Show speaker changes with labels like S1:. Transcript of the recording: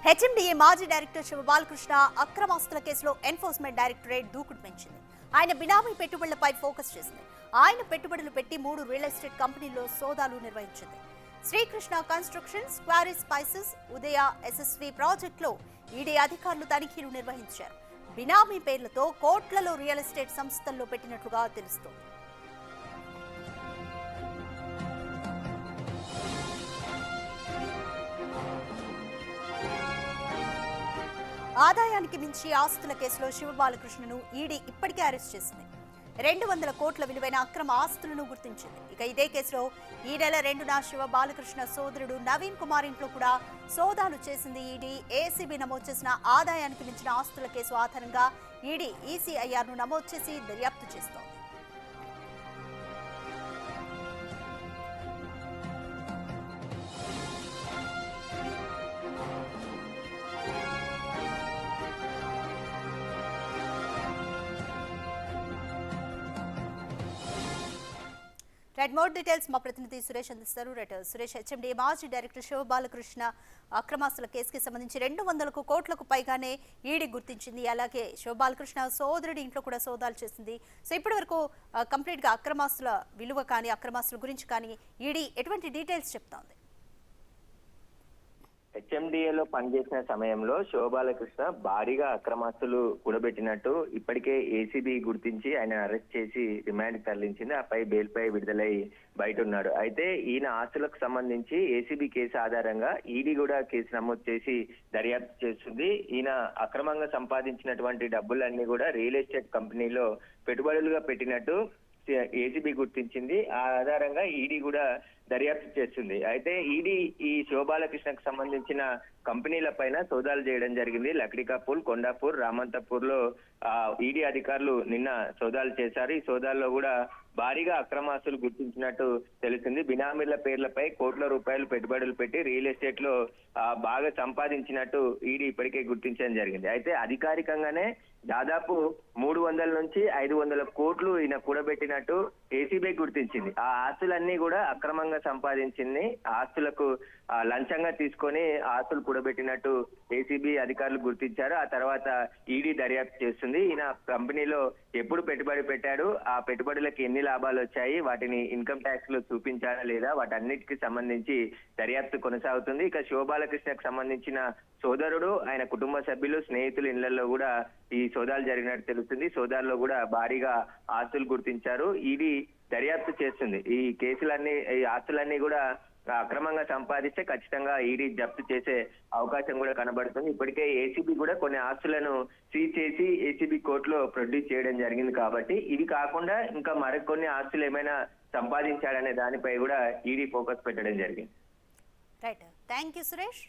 S1: HMDA మాజీ director Shiva Balakrishna అక్రమాస్తుల కేసులో enforcement directorate దూకుడు పెంచింది. ఆయన బినామీ పెట్టుబడులపై ఫోకస్ చేసింది. ఆయన పెట్టుబడులు పెట్టి 3 రియల్ ఎస్టేట్ కంపెనీల్లో సోదాలు నిర్వహించింది. శ్రీకృష్ణ కన్స్ట్రక్షన్స్, క్వారీ స్పైసెస్, ఉదయ ఎస్ఎస్వి ప్రాజెక్టులో ఈడీ అధికారులు తనిఖీలు నిర్వహించారు. బినామీ పేర్లతో కోట్లలో రియల్ ఎస్టేట్ సంస్థల్లో పెట్టినట్లుగా తెలుస్తోంది. ఆదాయానికి మించి ఆస్తుల కేసులో శివబాలకృష్ణను ఈడీ ఇప్పటికే అరెస్ట్ చేసింది. 200 కోట్ల విలువైన అక్రమ ఆస్తులను గుర్తించింది. ఇక ఇదే కేసులో ఈ నెల 2న శివబాలకృష్ణ సోదరుడు నవీన్ కుమార్ ఇంట్లో కూడా సోదాలు చేసింది ఈడీ. ఏసీబీ నమోదు చేసిన ఆదాయానికి మించిన ఆస్తుల కేసు ఆధారంగా ఈడీ ఈసీఐఆర్ను నమోదు చేసి దర్యాప్తు చేస్తోంది. మోర్ డీటెయిల్స్ మా ప్రతినిధి సురేష్ అందిస్తారు. సురేష్, హెచ్ఎండిఏ మాజీ డైరెక్టర్ శివబాలకృష్ణ అక్రమాస్తుల కేసుకి సంబంధించి 200 కోట్లకు పైగానే ఈడీ గుర్తించింది. అలాగే శివబాలకృష్ణ సోదరుడి ఇంట్లో కూడా సోదాలు చేసింది. సో ఇప్పటి వరకు కంప్లీట్ గా అక్రమాస్తుల విలువ కానీ అక్రమాస్తుల గురించి కానీ ఈడీ ఎటువంటి డీటెయిల్స్ చెప్తోంది?
S2: హెచ్ఎండిఏలో పనిచేసిన సమయంలో శివబాలకృష్ణ భారీగా అక్రమాస్తులు కూడబెట్టినట్టు ఇప్పటికే ఏసీబీ గుర్తించి ఆయన అరెస్ట్ చేసి రిమాండ్ తరలించింది. ఆపై బెయిల్పై విడుదలై బయట ఉన్నాడు. అయితే ఈయన ఆస్తులకు సంబంధించి ఏసీబీ కేసు ఆధారంగా ఈడీ కూడా కేసు నమోదు చేసి దర్యాప్తు చేస్తుంది. ఈయన అక్రమంగా సంపాదించినటువంటి డబ్బులన్నీ కూడా రియల్ ఎస్టేట్ కంపెనీలో పెట్టుబడులుగా పెట్టినట్టు ఏసీబీ గుర్తించింది. ఆ ఆధారంగా ఈడీ కూడా దర్యాప్తు చేస్తుంది. అయితే ఈడీ ఈ శివబాలకృష్ణకు సంబంధించిన కంపెనీల పైన సోదాలు చేయడం జరిగింది. లక్డికాపూల్, కొండాపూర్, రామంతపూర్ లో ఈడీ అధికారులు నిన్న సోదాలు చేశారు. ఈ సోదాల్లో కూడా భారీగా అక్రమాస్తులు గుర్తించినట్టు తెలిసింది. బినామీల పేర్లపై కోట్ల రూపాయలు పెట్టుబడులు పెట్టి రియల్ ఎస్టేట్ లో బాగా సంపాదించినట్టు ఈడీ ఇప్పటికే గుర్తించడం జరిగింది. అయితే అధికారికంగానే దాదాపు 300 నుంచి 500 కోట్లు ఈయన కూడబెట్టినట్టు ఏసీబీ గుర్తించింది. ఆ ఆస్తులన్నీ కూడా అక్రమంగా సంపాదించింది. ఆస్తులకు లంచంగా తీసుకొని ఆస్తులు కూడబెట్టినట్టు ఏసీబీ అధికారులు గుర్తించారు. ఆ తర్వాత ఈడీ దర్యాప్తు చేస్తుంది. ఈయన కంపెనీలో ఎప్పుడు పెట్టుబడి పెట్టాడు, ఆ పెట్టుబడులకు ఎన్ని లాభాలు వచ్చాయి, వాటిని ఇన్కమ్ ట్యాక్స్ లో చూపించాడా లేదా, వాటన్నిటికి సంబంధించి దర్యాప్తు కొనసాగుతుంది. ఇక శివబాలకృష్ణకు సంబంధించిన సోదరుడు, ఆయన కుటుంబ సభ్యులు, స్నేహితులు ఇళ్లలో కూడా ఈ సోదాలు జరిగినట్టు తెలుస్తుంది. సోదాల్లో కూడా భారీగా ఆస్తులు గుర్తించారు. ఈడీ దర్యాప్తు చేస్తుంది. ఈ కేసులన్నీ, ఈ ఆస్తులన్నీ కూడా అక్రమంగా సంపాదిస్తే ఖచ్చితంగా ఈడీ జప్తు చేసే అవకాశం కూడా కనబడుతుంది. ఇప్పటికే ఏసీబీ కూడా కొన్ని ఆస్తులను సీజ్ చేసి ఏసీబీ కోర్టులో ప్రొడ్యూస్ చేయడం జరిగింది. కాబట్టి ఇవి కాకుండా ఇంకా మరికొన్ని ఆస్తులు ఏమైనా సంపాదించాడనే దానిపై కూడా ఈడీ ఫోకస్ పెట్టడం జరిగింది.
S1: Right, thank you Suresh.